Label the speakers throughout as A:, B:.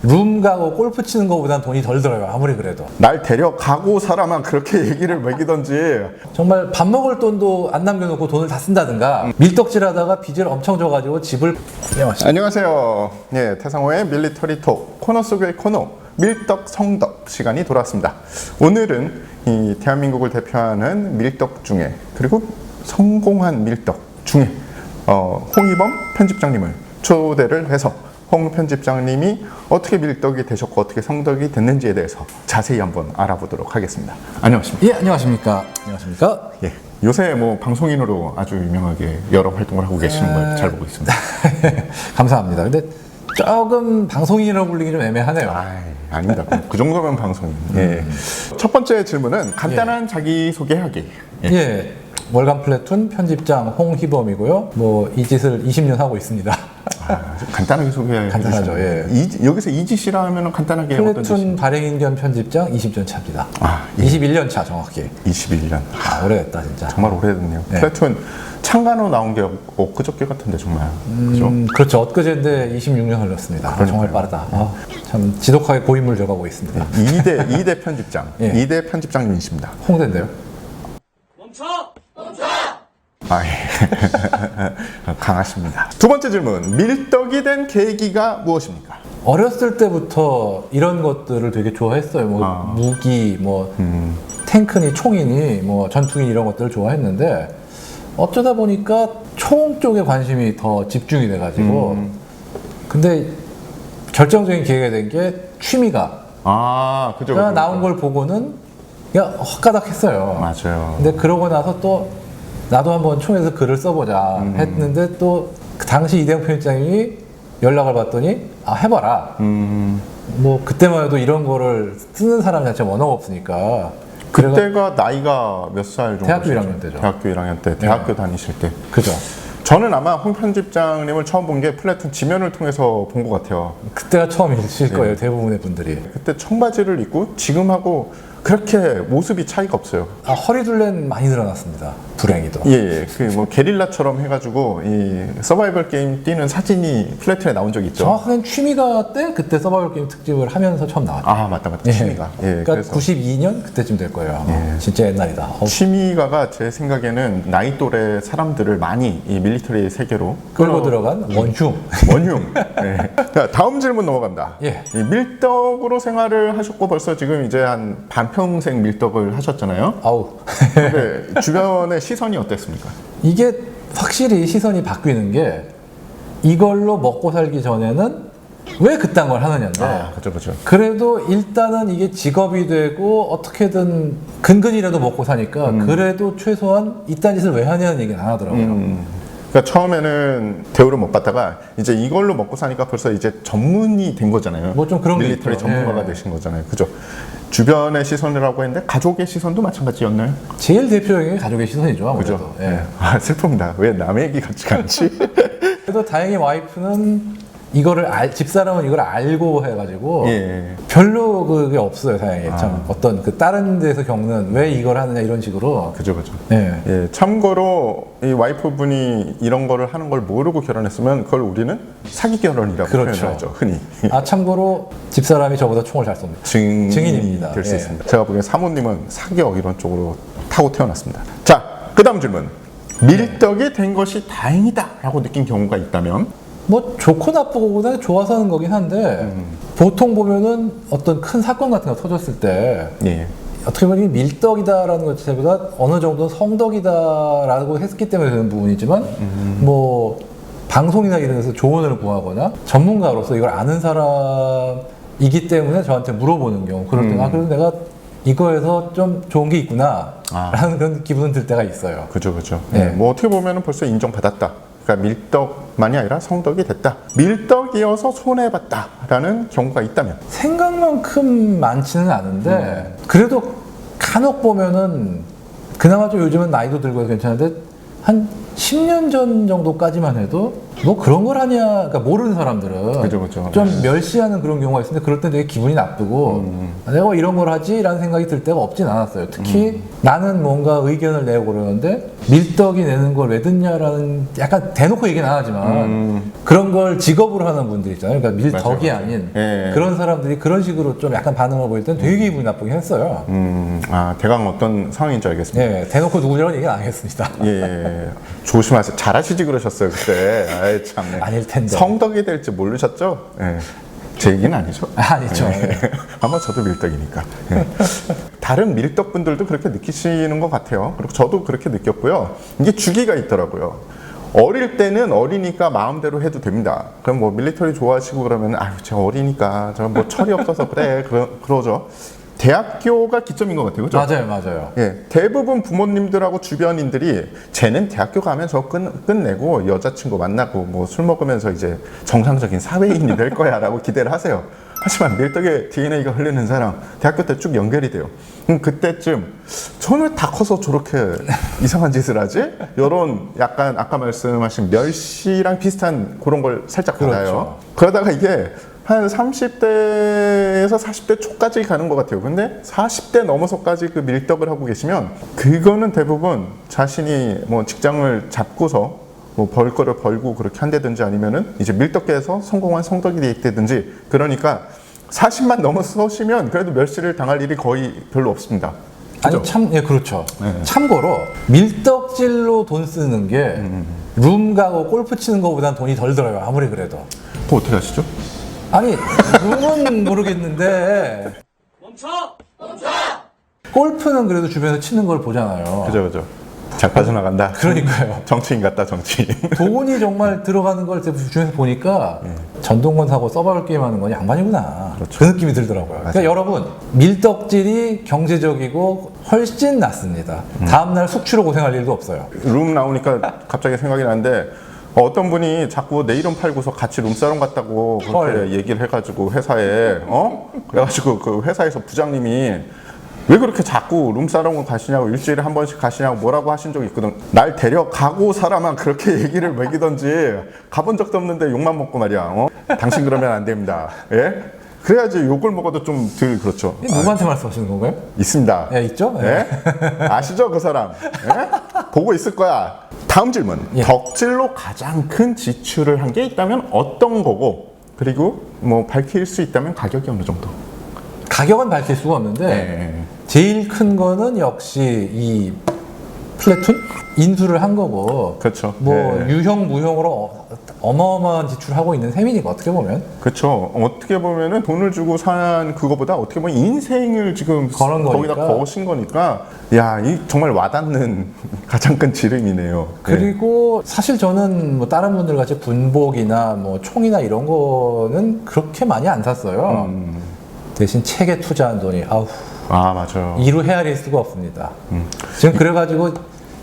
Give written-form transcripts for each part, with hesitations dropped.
A: 룸 가고 골프 치는 것보다는 돈이 덜 들어요. 아무리 그래도.
B: 날 데려가고 사람은 그렇게 얘기를 매기던지.
A: 정말 밥 먹을 돈도 안 남겨놓고 돈을 다 쓴다든가 밀떡질하다가 빚을 엄청 져가지고 집을
B: 안녕하세요. 예, 태상호의 밀리터리 톡 코너 속의 코너 밀떡 성덕 시간이 돌아왔습니다. 오늘은 이 대한민국을 대표하는 밀떡 중에 그리고 성공한 밀떡 중에 홍희범 편집장님을 초대를 해서 홍 편집장님이 어떻게 밀떡이 되셨고 어떻게 성덕이 됐는지에 대해서 자세히 한번 알아보도록 하겠습니다. 안녕하십니까?
A: 예, 안녕하십니까? 안녕하십니까?
B: 예, 요새 뭐 방송인으로 아주 유명하게 여러 활동을 하고 계시는 걸 잘 보고 있습니다.
A: 감사합니다. 근데 조금 방송인이라고 불리기 좀 애매하네요.
B: 아닙니다. 그 정도면 방송인. 예. 첫 번째 질문은 간단한 자기소개하기.
A: 예. 월간 플래툰 편집장 홍희범이고요. 뭐 이 짓을 20년 하고 있습니다.
B: 좀 간단하게 소개해
A: 간단하죠. 예.
B: 여기서 이 짓이라 하면 간단하게 어떤
A: 플래툰
B: 짓이?
A: 발행인 겸 편집장 20년 차입니다.
B: 예.
A: 21년 차 정확히.
B: 21년.
A: 오래됐다 진짜.
B: 정말 오래됐네요.
A: 네.
B: 플래툰 창간호 나온 게 엊그저께 같은데 정말. 그죠?
A: 그렇죠. 엊그제인데 26년 흘렀습니다. 정말 빠르다. 참 지독하게 고인물 돼가고 있습니다.
B: 2대 편집장.
A: 예.
B: 2대 편집장님이십니다.
A: 홍대인데요.
B: 강하십니다. 두 번째 질문. 밀떡이 된 계기가 무엇입니까?
A: 어렸을 때부터 이런 것들을 되게 좋아했어요. 뭐 무기, 뭐 탱크니 총이니 뭐 전투기 이런 것들을 좋아했는데 어쩌다 보니까 총 쪽에 관심이 더 집중이 돼가지고 근데 결정적인 계기가 된 게 취미가
B: 그죠.
A: 나온 걸 보고는 그냥 헛가닥했어요.
B: 맞아요.
A: 근데 그러고 나서 또 나도 한번 총에서 글을 써보자 했는데 또 그 당시 이대영 편집장님이 연락을 받더니 해봐라. 뭐 그때만 해도 이런 거를 쓰는 사람 자체가 워낙 없으니까.
B: 그때가 나이가 몇 살 정도?
A: 대학교 1학년 때죠.
B: 대학교 1학년 때, 대학교 다니실 때.
A: 그죠.
B: 저는 아마 홍 편집장님을 처음 본 게 플래툰 지면을 통해서 본 것 같아요.
A: 그때가 처음이실 거예요, 대부분의 분들이.
B: 그때 청바지를 입고 지금하고 그렇게 모습이 차이가 없어요.
A: 허리둘레는 많이 늘어났습니다. 불행히도.
B: 예. 그 뭐 게릴라처럼 해가지고 이 서바이벌 게임 뛰는 사진이 플래툰에 나온 적이 있죠.
A: 정확하게는 취미가 때 그때 서바이벌 게임 특집을 하면서 처음 나왔죠.
B: 맞다. 취미가. 예.
A: 그러니까 92년 그때쯤 될 거예요. 진짜 옛날이다.
B: 취미가가 제 생각에는 나이 또래 사람들을 많이 이 밀리터리 세계로
A: 끌고 들어간 원흉.
B: 원흉. 네. 자, 다음 질문 넘어갑니다.
A: 예.
B: 이 밀떡으로 생활을 하셨고 벌써 지금 이제 한 반평생 밀떡을 하셨잖아요.
A: 아우.
B: 근데 주변의 시선이 어땠습니까?
A: 이게 확실히 시선이 바뀌는 게 이걸로 먹고 살기 전에는 왜 그딴 걸 하느냐인데
B: 그죠.
A: 그래도 일단은 이게 직업이 되고 어떻게든 근근이라도 먹고 사니까 그래도 최소한 이딴 짓을 왜 하냐는 얘기는 안 하더라고요.
B: 그러니까 처음에는 대우를 못 받다가 이제 이걸로 먹고 사니까 벌써 이제 전문이 된 거잖아요.
A: 뭐 좀 그런 게
B: 밀리터리
A: 있죠.
B: 전문가가 되신 거잖아요. 그죠? 주변의 시선이라고 했는데 가족의 시선도 마찬가지였나요?
A: 제일 대표적인 게 가족의 시선이죠. 아무래도.
B: 그죠?
A: 예.
B: 슬픕니다. 왜 남의 얘기 같지가 않지?
A: 그래도 다행히 와이프는 이거를 집사람은 이걸 알고 해가지고
B: 예.
A: 별로 그게 없어요. 다행히 참 어떤 그 다른 데서 겪는 왜 이걸 하느냐 이런 식으로.
B: 그죠.
A: 예.
B: 예, 참고로 이 와이프분이 이런 거를 하는 걸 모르고 결혼했으면 그걸 우리는 사기 결혼이라고
A: 그렇죠.
B: 표현하죠. 흔히.
A: 참고로 집사람이 저보다 총을 잘 쏩니다. 증인입니다.
B: 될 수
A: 예.
B: 있습니다. 제가 보기엔 사모님은 사기업 이런 쪽으로 타고 태어났습니다. 자, 그 다음 질문. 밀떡이 된 것이 다행이다 라고 느낀 경우가 있다면?
A: 뭐 좋고 나쁘고보다 좋아서 하는 거긴 한데 보통 보면은 어떤 큰 사건 같은 거 터졌을 때
B: 예.
A: 어떻게 보면 이게 밀떡이다라는 것 자체보다 어느 정도 성덕이다라고 했기 때문에 되는 부분이지만 뭐 방송이나 이런 데서 조언을 구하거나 전문가로서 이걸 아는 사람이기 때문에 저한테 물어보는 경우 그럴 때는 그래도 내가 이거에서 좀 좋은 게 있구나 라는 그런 기분은 들 때가 있어요.
B: 그죠.
A: 네.
B: 뭐 어떻게 보면 벌써 인정받았다. 그러니까 밀떡만이 아니라 성덕이 됐다. 밀떡이어서 손해봤다라는 경우가 있다면?
A: 생각만큼 많지는 않은데 그래도 간혹 보면은 그나마 좀 요즘은 나이도 들고 해서 괜찮은데 한 10년 전 정도까지만 해도 뭐 그런 걸 하냐, 그러니까 모르는 사람들은
B: 그죠.
A: 좀 멸시하는 그런 경우가 있는데 그럴 때 되게 기분이 나쁘고 내가 왜 이런 걸 하지라는 생각이 들 때가 없진 않았어요. 특히 나는 뭔가 의견을 내고 그러는데 밀떡이 내는 걸 왜 듣냐라는, 약간 대놓고 얘기는 안 하지만 그런 걸 직업으로 하는 분들 있잖아요. 그러니까 밀떡이
B: 맞아요.
A: 아닌
B: 예.
A: 그런 사람들이 그런 식으로 좀 약간 반응을 보일 땐 되게 기분이 나쁘긴 했어요.
B: 대강 어떤 상황인지 알겠습니다.
A: 예, 대놓고 누구라는 얘기는 안 하겠습니다.
B: 예, 조심하세요. 잘하시지 그러셨어요 그때. 아이 참네.
A: 아닐 텐데.
B: 성덕이 될지 모르셨죠? 예. 제 얘기는 아니죠.
A: 아니죠.
B: 예. 아마 저도 밀떡이니까. 예. 다른 밀떡 분들도 그렇게 느끼시는 것 같아요. 그리고 저도 그렇게 느꼈고요. 이게 주기가 있더라고요. 어릴 때는 어리니까 마음대로 해도 됩니다. 그럼 뭐 밀리터리 좋아하시고 그러면 아유 제가 어리니까 저 뭐 철이 없어서 그래 그러죠. 대학교가 기점인 것 같아요. 그죠?
A: 맞아요.
B: 예, 대부분 부모님들하고 주변인들이 쟤는 대학교 가면 저 끝내고 여자친구 만나고 뭐 술 먹으면서 이제 정상적인 사회인이 될 거야 라고 기대를 하세요. 하지만 밀떡의 DNA가 흐르는 사람 대학교 때 쭉 연결이 돼요. 그때쯤 저는 왜 다 커서 저렇게 이상한 짓을 하지? 이런 약간 아까 말씀하신 멸시랑 비슷한 그런 걸 살짝 받아요. 그러다가 이게 한 30대에서 40대 초까지 가는 것 같아요. 근데 40대 넘어서까지 그 밀떡을 하고 계시면 그거는 대부분 자신이 뭐 직장을 잡고서 뭐 벌 거를 벌고 그렇게 한다든지 아니면은 이제 밀떡계에서 성공한 성덕이 되든지, 그러니까 40만 넘어서시면 그래도 멸시를 당할 일이 거의 별로 없습니다. 그죠?
A: 아니 예, 그렇죠. 참고로 밀떡질로 돈 쓰는 게 룸 가고 골프 치는 것보단 돈이 덜 들어요. 아무리 그래도.
B: 그거 어떻게 하시죠?
A: 아니 룸은 모르겠는데 멈춰! 골프는 그래도 주변에서 치는 걸 보잖아요.
B: 그죠. 잘 빠져나간다.
A: 그러니까요.
B: 정치인 같다, 정치인.
A: 돈이 정말 들어가는 걸 주변에서 보니까 전동건 사고 서바이벌 게임 하는 건 양반이구나. 그 느낌이 들더라고요. 그러니까 여러분, 밀떡질이 경제적이고 훨씬 낫습니다. 다음날 숙취로 고생할 일도 없어요.
B: 룸 나오니까 갑자기 생각이 나는데 어떤 분이 자꾸 내 이름 팔고서 같이 룸사롱 갔다고 그렇게
A: 헐.
B: 얘기를 해가지고 회사에 그래가지고 그 회사에서 부장님이 왜 그렇게 자꾸 룸사롱을 가시냐고, 일주일에 한 번씩 가시냐고 뭐라고 하신 적이 있거든. 날 데려가고 사람아 그렇게 얘기를 먹이던지, 가본 적도 없는데 욕만 먹고 말이야. 당신 그러면 안 됩니다. 예? 그래야지 욕을 먹어도 좀 덜 그렇죠.
A: 누구한테 말씀하시는 건가요?
B: 있습니다.
A: 예, 있죠?
B: 예? 아시죠 그 사람? 예? 보고 있을 거야. 다음 질문.
A: 예.
B: 덕질로 가장 큰 지출을 한 게 있다면 어떤 거고, 그리고 뭐 밝힐 수 있다면 가격이 어느 정도?
A: 가격은 밝힐 수가 없는데
B: 예.
A: 제일 큰 거는 역시 이 플래툰? 인수를 한 거고,
B: 그렇죠.
A: 뭐
B: 예.
A: 유형 무형으로 어마어마한 지출하고 있는 셈이니까 어떻게 보면
B: 그렇죠. 어떻게 보면은 돈을 주고 산 그거보다 어떻게 보면 인생을 지금
A: 걸은
B: 거기다
A: 거니까.
B: 거신 거니까, 야, 이 정말 와닿는 가장 큰 지름이네요.
A: 그리고 사실 저는 뭐 다른 분들 같이 분복이나 뭐 총이나 이런 거는 그렇게 많이 안 샀어요. 대신 책에 투자한 돈이 아우
B: 아, 맞아요.
A: 이루 헤아릴 수가 없습니다. 지금 그래가지고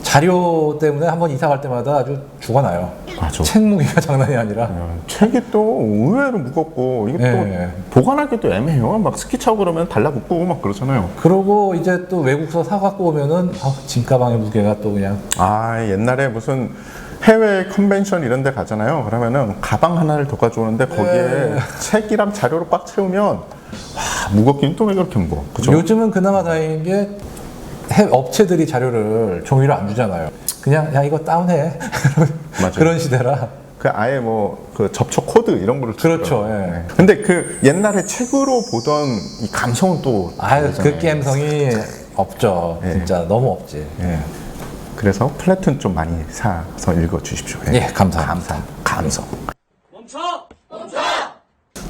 A: 자료 때문에 한번 이사 갈 때마다 아주 죽어나요.
B: 맞아.
A: 책 무게가 장난이 아니라.
B: 책이 또 의외로 무겁고, 이게
A: 예.
B: 또 보관하기도 애매해요. 막 스키 차고 그러면 달라붙고 막 그러잖아요.
A: 그러고 이제 또 외국서 사 갖고 오면은 짐 가방의 무게가 또 그냥
B: 아, 옛날에 무슨 해외 컨벤션 이런 데 가잖아요. 그러면은 가방 하나를 더 가져오는데 거기에 책이랑 자료로 꽉 채우면 와, 무겁긴 또 왜 그렇게 무거워. 그죠?
A: 요즘은 그나마 다행인 게 업체들이 자료를 종이로 안 주잖아요. 그냥 야 이거 다운해
B: 맞아요.
A: 그런 시대라.
B: 그 아예 뭐 그 접촉 코드 이런 거를
A: 그렇죠.
B: 주더라고요.
A: 예.
B: 네. 근데 그 옛날에 책으로 보던 이 감성은 또
A: 아유 그
B: 다르잖아요.
A: 게임성이 없죠.
B: 예.
A: 진짜 너무 없지.
B: 예. 그래서 플래툰 좀 많이 사서 읽어 주십시오.
A: 예, 감사합니다.
B: 감성.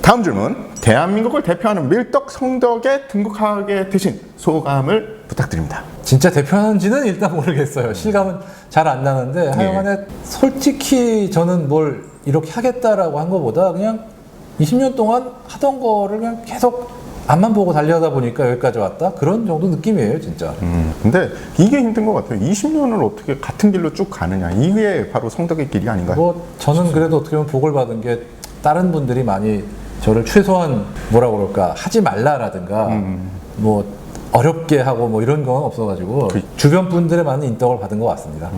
B: 다음 질문. 대한민국을 대표하는 밀떡 성덕에 등극하게 되신 소감을 부탁드립니다.
A: 진짜 대표하는지는 일단 모르겠어요. 실감은 잘 안 나는데 하여간에 솔직히 저는 뭘 이렇게 하겠다라고 한 것보다 그냥 20년 동안 하던 거를 그냥 계속 앞만 보고 달려다 보니까 여기까지 왔다? 그런 정도 느낌이에요, 진짜.
B: 근데 이게 힘든 것 같아요. 20년을 어떻게 같은 길로 쭉 가느냐. 이게 바로 성덕의 길이 아닌가요?
A: 뭐 저는 그래도 어떻게 보면 복을 받은 게 다른 분들이 많이 저를 최소한 뭐라 그럴까 하지 말라라든가 뭐 어렵게 하고 뭐 이런 건 없어가지고 주변 분들의 많은 인덕을 받은 것 같습니다.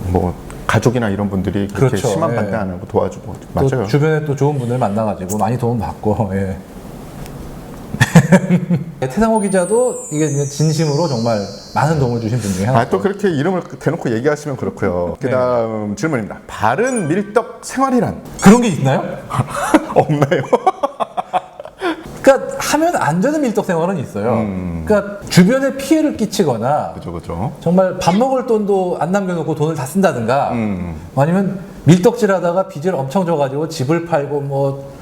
B: 뭐 가족이나 이런 분들이 그렇게
A: 그렇죠.
B: 심한
A: 예.
B: 반대 안 하고 도와주고
A: 또
B: 맞아요.
A: 주변에 또 좋은 분들 만나가지고 많이 도움 받고. 예. 태상호 기자도 이게 이제 진심으로 정말 많은 도움을 주신 분 중에 하나.
B: 또 그렇게 이름을 대놓고 얘기하시면 그렇고요.
A: 네.
B: 그다음 질문입니다. 바른 밀떡 생활이란
A: 그런 게 있나요?
B: 없나요?
A: 그러니까 하면 안 되는 밀떡 생활은 있어요. 그러니까 주변에 피해를 끼치거나
B: 그죠.
A: 정말 밥 먹을 돈도 안 남겨놓고 돈을 다 쓴다든가 아니면 밀떡질하다가 빚을 엄청 져가지고 집을 팔고 뭐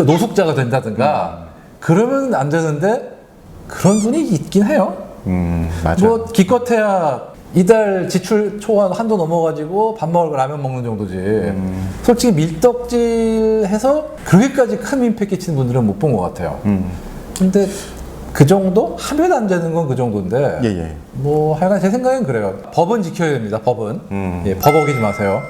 A: 노숙자가 된다든가 그러면 안 되는데 그런 분이 있긴 해요.
B: 맞아요.
A: 뭐 기껏해야 이달 지출 초과 한도 넘어가지고 밥 먹을 거 라면 먹는 정도지. 솔직히 밀떡질해서 그렇게까지 큰 민폐 끼치는 분들은 못 본 것 같아요. 근데 그 정도? 하면 안 되는 건 그 정도인데
B: 예.
A: 뭐 하여간 제 생각엔 그래요. 법은 지켜야 됩니다. 법은. 예, 법 어기지 마세요.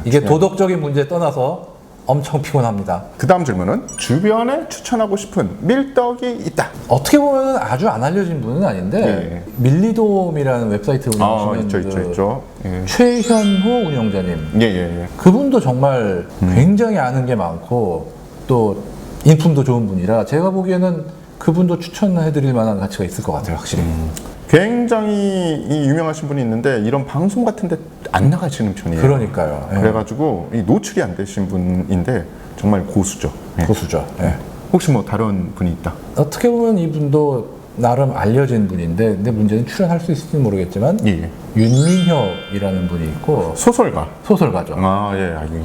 A: 이게 도덕적인 문제에 떠나서 엄청 피곤합니다.
B: 그 다음 질문은 주변에 추천하고 싶은 밀떡이 있다.
A: 어떻게 보면 아주 안 알려진 분은 아닌데 밀리돔이라는 웨브사이트 운영하시는
B: 있죠. 예.
A: 최현호 운영자님
B: 예.
A: 그분도 정말 굉장히 아는 게 많고 또 인품도 좋은 분이라 제가 보기에는 그분도 추천해드릴 만한 가치가 있을 것 같아요. 확실히.
B: 굉장히 유명하신 분이 있는데 이런 방송 같은데 안 나가시는 편이에요.
A: 그러니까요. 예.
B: 그래가지고 이 노출이 안 되신 분인데 정말 고수죠. 예.
A: 고수죠. 예.
B: 혹시 뭐 다른 분이 있다?
A: 어떻게 보면 이분도 나름 알려진 분인데 근데 문제는 출연할 수 있을지 모르겠지만
B: 예.
A: 윤민혁이라는 분이 있고
B: 소설가.
A: 소설가죠.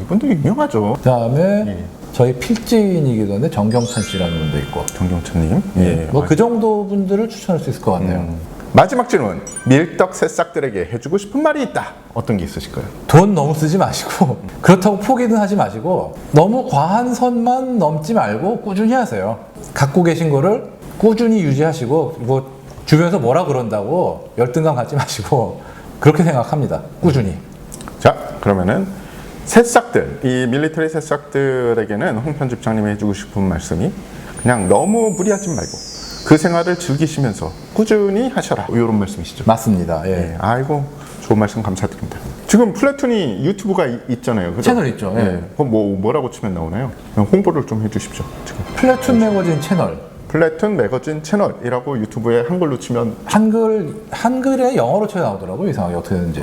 B: 이분도 유명하죠.
A: 그다음에 저희 필진이기도 한데 정경찬 씨라는 분도 있고
B: 정경찬님.
A: 뭐 그 정도 분들을 추천할 수 있을 것 같네요.
B: 마지막 질문. 밀떡 새싹들에게 해주고 싶은 말이 있다. 어떤 게 있으실까요?
A: 돈 너무 쓰지 마시고 그렇다고 포기는 하지 마시고 너무 과한 선만 넘지 말고 꾸준히 하세요. 갖고 계신 거를 꾸준히 유지하시고 뭐 주변에서 뭐라 그런다고 열등감 갖지 마시고 그렇게 생각합니다. 꾸준히.
B: 자, 그러면은 새싹들, 이 밀리터리 새싹들에게는 홍 편집장님이 해주고 싶은 말씀이 그냥 너무 무리하지 말고 그 생활을 즐기시면서 꾸준히 하셔라. 이런 말씀이시죠?
A: 맞습니다. 예.
B: 네, 아이고 좋은 말씀 감사드립니다. 지금 플래툰이 유튜브가 있잖아요. 그죠?
A: 채널 있죠. 예.
B: 그럼 뭐라고 치면 나오나요? 홍보를 좀 해주십시오. 지금
A: 플래툰 매거진 채널.
B: 플래툰 매거진 채널이라고 유튜브에 한글로 치면
A: 한글에 영어로 쳐야 나오더라고요. 이상하게 어떻게 되는지.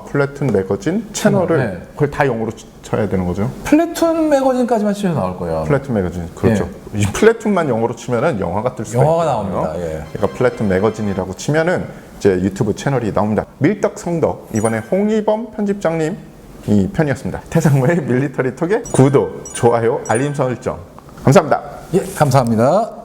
B: 플래툰 매거진 채널을
A: 네.
B: 그걸 다 영어로 쳐야 되는 거죠?
A: 플래툰 매거진까지만 치면 나올 거예요.
B: 플래툰 매거진 그렇죠. 이 플래툰만 영어로 치면은 영화가 뜰 수가
A: 영화가
B: 있거든요.
A: 나옵니다. 예.
B: 그러니까 플래툰 매거진이라고 치면은 이제 유튜브 채널이 나옵니다. 밀떡 성덕 이번에 홍희범 편집장님 이 편이었습니다. 태상호의 밀리터리 톡의 구독, 좋아요, 알림 설정 감사합니다.
A: 예, 감사합니다.